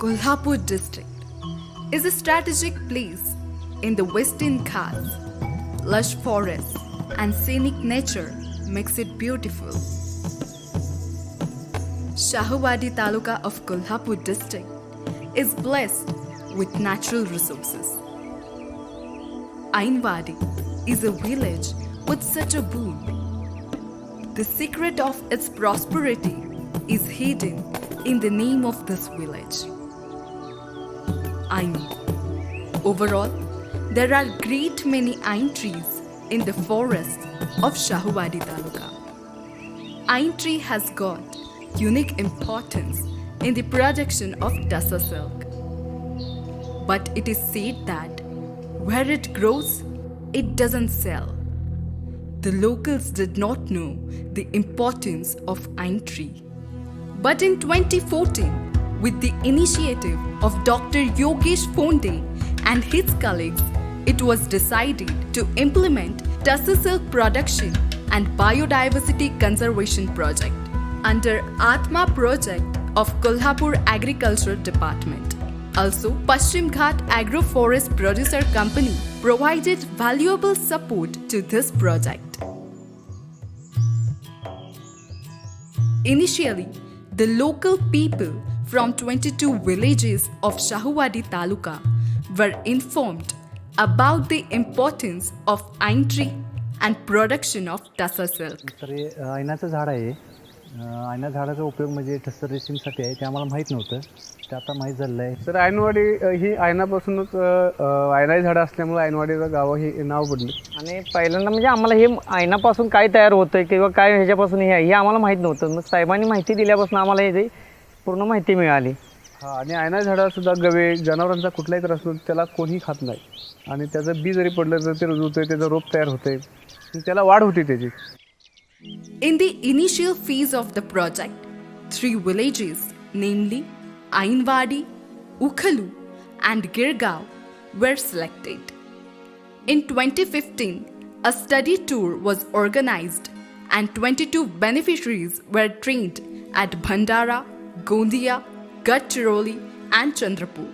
Kolhapur district is a strategic place in the Western Ghats. Lush forests and scenic nature makes it beautiful. Shahubadi Taluka of Kolhapur district is blessed with natural resources. Ainwadi is a village with such a boon. The secret of its prosperity is hidden in the name of this village. Ain. Overall, there are great many ain trees in the forest of Shahubadi Taluka. Ain tree has got unique importance in the production of Tassa silk. But it is said that where it grows, it doesn't sell. The locals did not know the importance of ain tree. But in 2014, with the initiative of Dr. Yogesh Fonde and his colleagues, it was decided to implement Tassa silk production and biodiversity conservation project under Atma project of Kolhapur Agriculture Department. Also, Paschim Ghat Agroforest Producer Company provided valuable support to this project. Initially, the local people from 22 villages of Shahubadi Taluka were informed about the importance of ain tree and production of Tassa silk. तर हे ऐनाचं झाड आहे. ऐना झाडाचा उपयोग म्हणजे ठस्सर रेशीमसाठी आहे. ते आम्हाला माहीत नव्हतं. ते आता माहीत झालं आहे. तर ऐनवाडी ही ऐनापासूनच ऐनाची झाडं असल्यामुळे ऐनवाडीचं गाव हे नाव पडलं. आणि पहिल्यांदा म्हणजे आम्हाला हे ऐनापासून काय तयार होतं किंवा काय ह्याच्यापासून हे आहे हे आम्हाला माहीत नव्हतं. मग साहेबांनी माहिती दिल्यापासून आम्हाला हे पूर्ण माहिती मिळाली. हा, आणि ऐना झाडासुद्धा गवे जनावरांचा कुठलाही त्रास नसतो, त्याला कोणीही खात नाही. आणि त्याचं बी जरी पडलं तर ते रुजवतंय, त्याचं रोप तयार होते, त्याला वाढ होती त्याची. In the initial phase of the project, 3 villages, namely Ainwadi, Ukhalu and Girgaon were selected. In 2015, a study tour was organized and 22 beneficiaries were trained at Bhandara, Gondia, Gadchiroli and Chandrapur.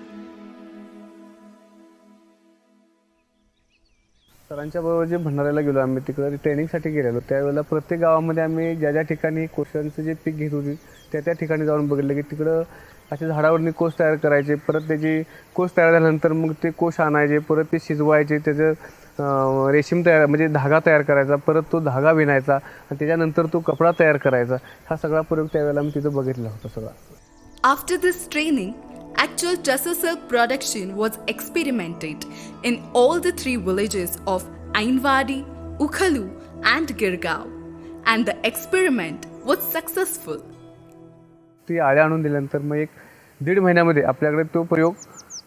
सरांच्या बरोबर जे भंडाऱ्याला गेलो आम्ही, तिकडे ट्रेनिंगसाठी गेलेलो. त्यावेळेला प्रत्येक गावामध्ये आम्ही ज्या ज्या ठिकाणी कोशांचं जे पीक घेत होती त्या ठिकाणी जाऊन बघितलं की तिकडं असे झाडावरनी कोश तयार करायचे. परत त्याची कोश तयार झाल्यानंतर मग ते कोश आणायचे, परत ते शिजवायचे, त्याचं रेशीम तयार म्हणजे धागा तयार करायचा, परत तो धागा विणायचा आणि त्याच्यानंतर तो कपडा तयार करायचा. हा सगळा प्रयोग त्यावेळेला आम्ही तिथं बघितला होता सगळा. After this training, actual Tassa silk production was experimented in all the 3 villages of Ainwadi, Ukhalu and Girgaon, and the experiment was successful. ती आळ्या आणून दिल्यानंतर मग 1.5 महिन्यामध्ये आपल्याकडे तो प्रयोग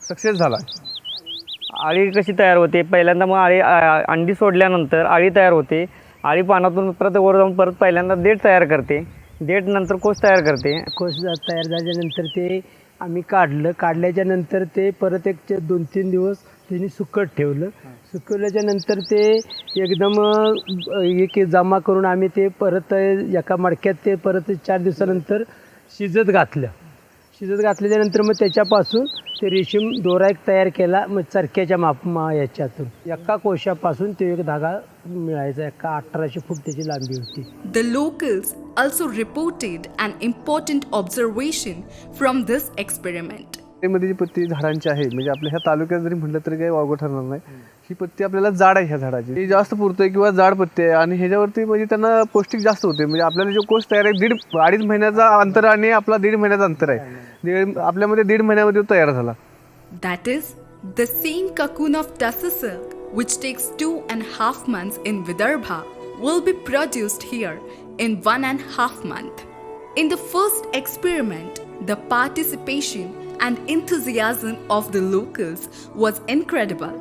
सक्सेस झाला. आळी कशी तयार होते पहिल्यांदा मग अंडी सोडल्यानंतर आळी तयार होते. आळी पानातून परत वर जाऊन परत पहिल्यांदा देठ तयार करते. देठ नंतर कोश तयार करते. कोश तयार झाल्यानंतर ते आम्ही काढल्याच्या नंतर ते परत 2-3 दिवस त्यांनी सुकत ठेवलं. सुकवल्याच्या नंतर ते एकदम एक जमा करून आम्ही ते परत एका मडक्यात ते परत 4 दिवसानंतर शिजत घातलं. शिजत घातल्याच्यानंतर मग त्याच्यापासून ते रेशीम दोरा एक तयार केला. मग चरख्याच्या याच्यातून एका कोशापासून ते एक धागा मिळायचा. एका 1800 फूट त्याची लांबी होती. The locals also reported an important observation from this experiment. मध्ये जी पत्ती झाडांची आहे म्हणजे आपल्या ह्या तालुक्यात जरी म्हटलं तरी काही वावगं ठरणार नाही. ही पत्ती आपल्याला जाड आहे, ह्या झाडाची ही जास्त पुरते किंवा जाड पत्ती आहे आणि ह्याच्यावरती म्हणजे त्यांना पौष्टिक जास्त होते. म्हणजे आपल्याला जो कोश तयार आहे 2.5 महिन्याचा अंतर आणि आपला 1.5 महिन्याचा अंतर आहे. आपल्यामध्ये 1.5 महिन्यामध्ये तयार झाला. That is, the same cocoon of Tassa silk, which takes 2.5 months in Vidarbha, will be produced here in 1.5 months. In the first experiment, the participation and enthusiasm of the locals was incredible.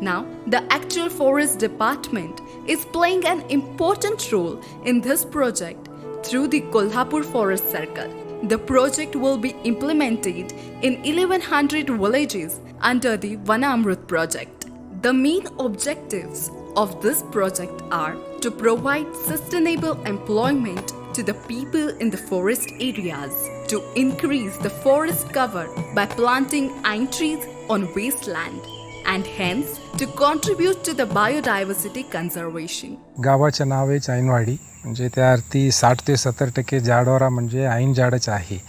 Now, the actual forest department is playing an important role in this project through the Kolhapur Forest Circle. The project will be implemented in 1100 villages under the Vanamrut project. The main objectives of this project are to provide sustainable employment to the people in the forest areas to increase the forest cover by planting pine trees on wasteland and hence to contribute to the biodiversity conservation. गावाचं नाव आहे ऐनवाडी, म्हणजे त्या अर्थी 60 ते 70% जाडोरा म्हणजे ऐन झाडाचं आहे.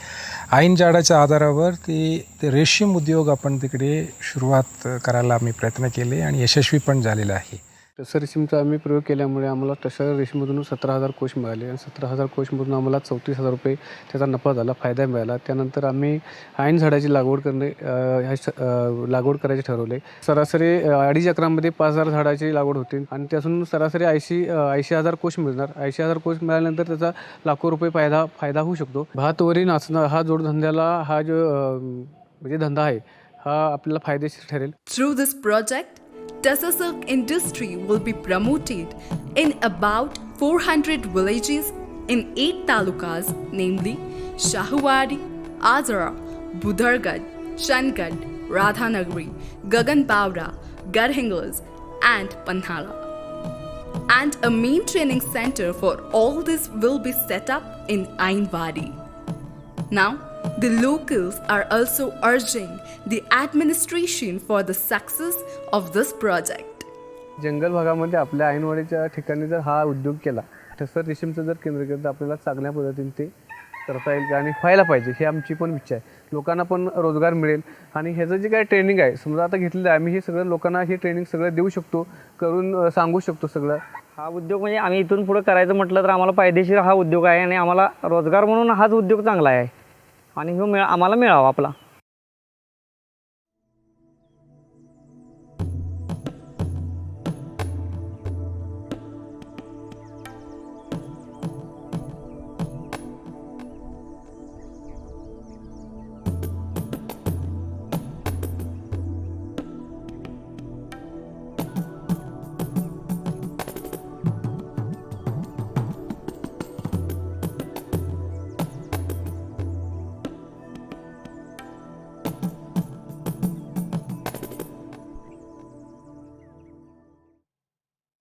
ऐन झाडाच्या आधारावर ते रेशीम उद्योग आपण तिकडे सुरुवात करायला आम्ही प्रयत्न केले आणि यशस्वी पण झालेला आहे. टसर रेशीमचा आम्ही प्रयोग केल्यामुळे आम्हाला टसर रेशीममधून 17,000 कोश मिळाले आणि 17,000 कोशमधून आम्हाला 34,000 रुपये त्याचा नफा झाला, फायदा मिळाला. त्यानंतर आम्ही ऐन झाडाची लागवड लागवड करायचे ठरवले. सरासरी 2.5 एकरामध्ये 5,000 झाडाची लागवड होते आणि त्यातून सरासरी 80,000 कोश मिळणार. 80,000 कोश मिळाल्यानंतर त्याचा लाखो रुपये फायदा होऊ शकतो. भातवरी नाचणं हा जोडधंद्याला हा जो म्हणजे धंदा आहे हा आपल्याला फायदेशीर ठरेल. Through this project, Tussar silk industry will be promoted in about 400 villages in 8 talukas, namely Shahuwadi, Azra, Budhargad, Changad, Radhanagari, Gaganbawra, Garhinglas, and Panhala. And a main training center for all this will be set up in Ainwadi. Now, the locals are also urging the administration for the success of this project. जंगल भागामध्ये आपल्या ऐनवाडीच्या ठिकाणी जर हा उद्योग केला, टसर रेशीमचं जर केंद्र केलं तर आपल्याला चांगल्या पद्धतीने ते करता येईल आणि व्हायला पाहिजे, ही आमची पण इच्छा आहे. लोकांना पण रोजगार मिळेल आणि ह्याचं जे काय ट्रेनिंग आहे समजा आता घेतलेलं आहे, आम्ही हे सगळं लोकांना हे ट्रेनिंग सगळं देऊ शकतो, करून सांगू शकतो सगळं. हा उद्योग म्हणजे आम्ही इथून पुढे करायचं म्हटलं तर आम्हाला फायदेशीर हा उद्योग आहे आणि आम्हाला रोजगार म्हणून हाच उद्योग चांगला आहे आणि आम्हाला मिळावा आपला.